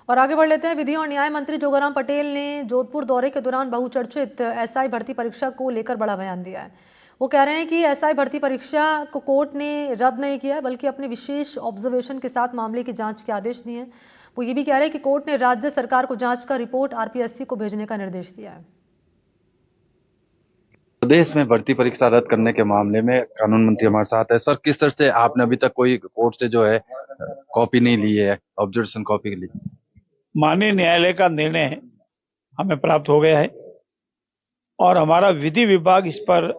और आगे बढ़ लेते हैं। विधि और न्याय मंत्री जोगाराम पटेल ने जोधपुर दौरे के दौरान बहुचर्चित एसआई भर्ती परीक्षा को लेकर बड़ा बयान दिया है। वो कह रहे हैं कि एसआई भर्ती परीक्षा को कोर्ट ने रद्द नहीं किया, बल्कि अपने विशेष ऑब्जर्वेशन के साथ मामले की जांच के आदेश दिए हैं। वो ये भी कह रहे हैं कि कोर्ट ने राज्य सरकार को जांच का रिपोर्ट आरपीएससी को भेजने का निर्देश दिया है। प्रदेश में भर्ती परीक्षा रद्द करने के मामले में कानून मंत्री हमारे साथ है। सर, किस तरह से आपने अभी तक कोई कोर्ट से जो है कॉपी नहीं ली है, ऑब्जर्वेशन कॉपी के लिए? माननीय न्यायालय का निर्णय हमें प्राप्त हो गया है और हमारा विधि विभाग इस पर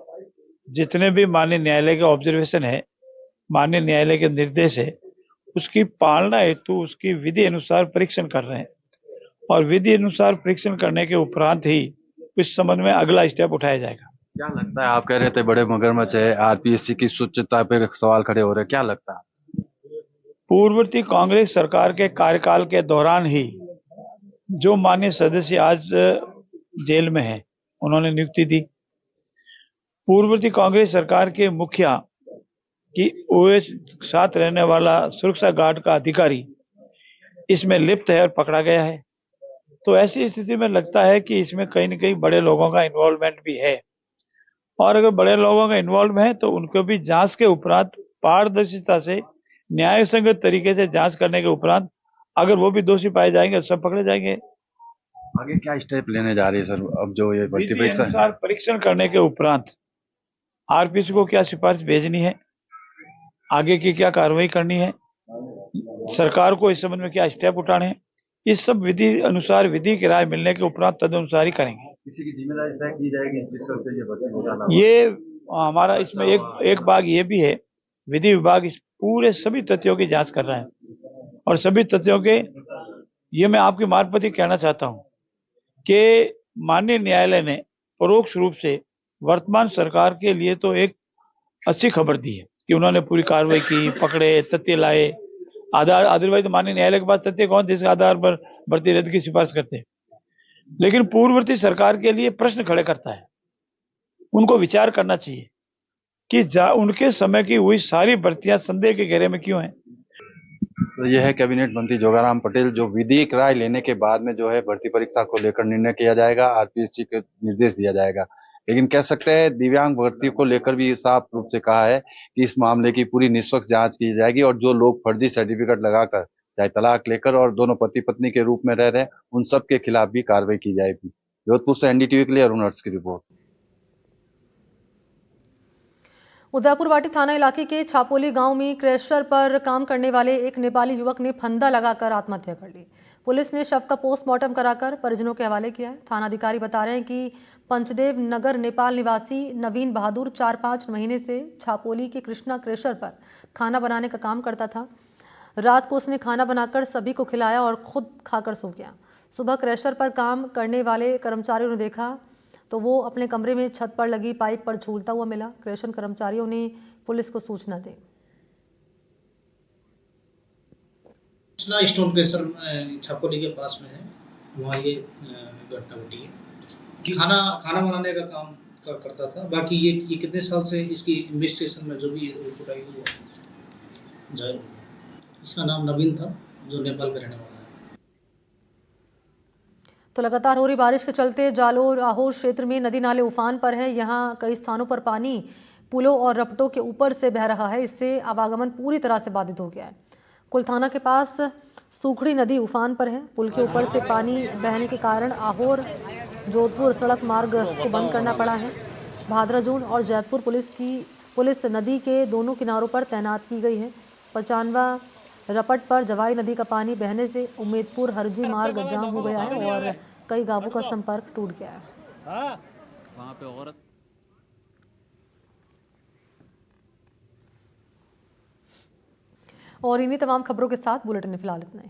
जितने भी माननीय न्यायालय के ऑब्जर्वेशन है, माननीय न्यायालय के निर्देश है, उसकी पालना हेतु उसकी विधि अनुसार परीक्षण कर रहे हैं और विधि अनुसार परीक्षण करने के उपरांत ही इस संबंध में अगला स्टेप उठाया जाएगा। क्या लगता है, आप कह रहे थे बड़े मगरमच्छ है, आरपीएससी की शुचिता पे सवाल खड़े हो रहे हैं, क्या लगता है? पूर्ववर्ती कांग्रेस सरकार के कार्यकाल के दौरान ही जो माननीय सदस्य आज जेल में हैं, उन्होंने नियुक्ति दी। पूर्ववर्ती कांग्रेस सरकार के मुखिया की ओएस साथ रहने वाला सुरक्षा गार्ड का अधिकारी इसमें लिप्त है और पकड़ा गया है। तो ऐसी स्थिति में लगता है कि इसमें कहीं न कहीं बड़े लोगों का इन्वॉल्वमेंट भी है और अगर बड़े लोगों का इन्वॉल्व है तो उनको भी जांच के उपरांत पारदर्शिता से न्याय संगत तरीके से जांच करने के उपरांत अगर वो भी दोषी पाए जाएंगे, सब पकड़े जाएंगे। आगे क्या स्टेप लेने जा रही है सर, अब जो ये भर्ती विधि परीक्षा अनुसार परीक्षण करने के उपरांत आरपीसी को क्या सिफारिश भेजनी है, आगे की क्या कार्रवाई करनी है, सरकार को इस संबंध में क्या स्टेप उठाने हैं, इस सब विधि अनुसार विधि की राय मिलने के उपरांत तदनुसार ही करेंगे। किसी की जिम्मेदारी तय की जाएगी जिस तरह से ये भर्ती होगा? ये हमारा इसमें एक भाग ये भी है, विधि विभाग इस पूरे सभी तथ्यों की जांच कर रहा है और सभी तथ्यों के ये मैं आपकी मार्फत ही कहना चाहता हूं कि माननीय न्यायालय ने परोक्ष रूप से वर्तमान सरकार के लिए तो एक अच्छी खबर दी है कि उन्होंने पूरी कार्रवाई की, पकड़े, तथ्य लाए। आधार अदरवाइज माननीय न्यायालय के पास तथ्य कौन जिसके आधार पर भर्ती रद्द की सिफारिश करते हैं, लेकिन पूर्ववर्ती सरकार के लिए प्रश्न खड़े करता है। उनको विचार करना चाहिए कि उनके समय की हुई सारी भर्तियां संदेह के घेरे में क्यों हैं। तो यह है कैबिनेट मंत्री जोगाराम पटेल, जो विधिक राय लेने के बाद में जो है भर्ती परीक्षा को लेकर निर्णय किया जाएगा, आरपीएससी को निर्देश दिया जाएगा। लेकिन कह सकते हैं दिव्यांग भर्ती को लेकर भी साफ रूप से कहा है कि इस मामले की पूरी निष्पक्ष जांच की जाएगी और जो लोग फर्जी सर्टिफिकेट लगाकर चाहे तलाक लेकर और दोनों पति पत्नी के रूप में रह रहे हैं, उन सब के खिलाफ भी कार्रवाई की जाएगी। जोधपुर से एनडीटीवी के लिए अरुण हर्ष की रिपोर्ट। उदयपुर वाटी थाना इलाके के छापोली गांव में क्रैशर पर काम करने वाले एक नेपाली युवक ने फंदा लगाकर आत्महत्या कर ली। पुलिस ने शव का पोस्टमार्टम कराकर परिजनों के हवाले किया है। थाना अधिकारी बता रहे हैं कि पंचदेव नगर नेपाल निवासी नवीन बहादुर 4-5 महीने से छापोली के कृष्णा क्रैशर पर खाना बनाने का काम करता था। रात को उसने खाना बनाकर सभी को खिलाया और खुद खाकर सो गया। सुबह क्रैशर पर काम करने वाले कर्मचारियों ने देखा तो वो अपने कमरे में छत पर लगी पाइप पर झूलता हुआ मिला। क्रैशर कर्मचारियों ने पुलिस को सूचना दी। स्टोन क्रशर छापोली के पास में है, वहाँ ये घटना घटी है। खाना बनाने का काम करता था। बाकी ये कितने साल से इसकी इन्वेस्टिगेशन में जो भी रिपोर्ट आई वो जाहिर होगा। इसका नाम नवीन था, जो नेपाल में रहने वाला है। तो लगातार हो रही बारिश के चलते जालोर आहोर क्षेत्र में नदी नाले उफान पर है। यहाँ कई स्थानों पर पानी पुलों और रपटों के ऊपर से बह रहा है। इससे आवागमन पूरी तरह से बाधित हो गया है। कुलथाना के पास सूखड़ी नदी उफान पर है। पुल के ऊपर से पानी बहने के कारण आहोर जोधपुर सड़क मार्ग को बंद करना पड़ा है। भादरा जोन और जैतपुर पुलिस नदी के दोनों किनारों पर तैनात की गई है। 95 रपट पर जवाई नदी का पानी बहने से उम्मेदपुर हरजी मार्ग जाम हो गया है और कई गांवों का संपर्क टूट गया है। वहाँ पे औरत और इन्हीं तमाम खबरों के साथ बुलेटिन में फिलहाल इतना ही।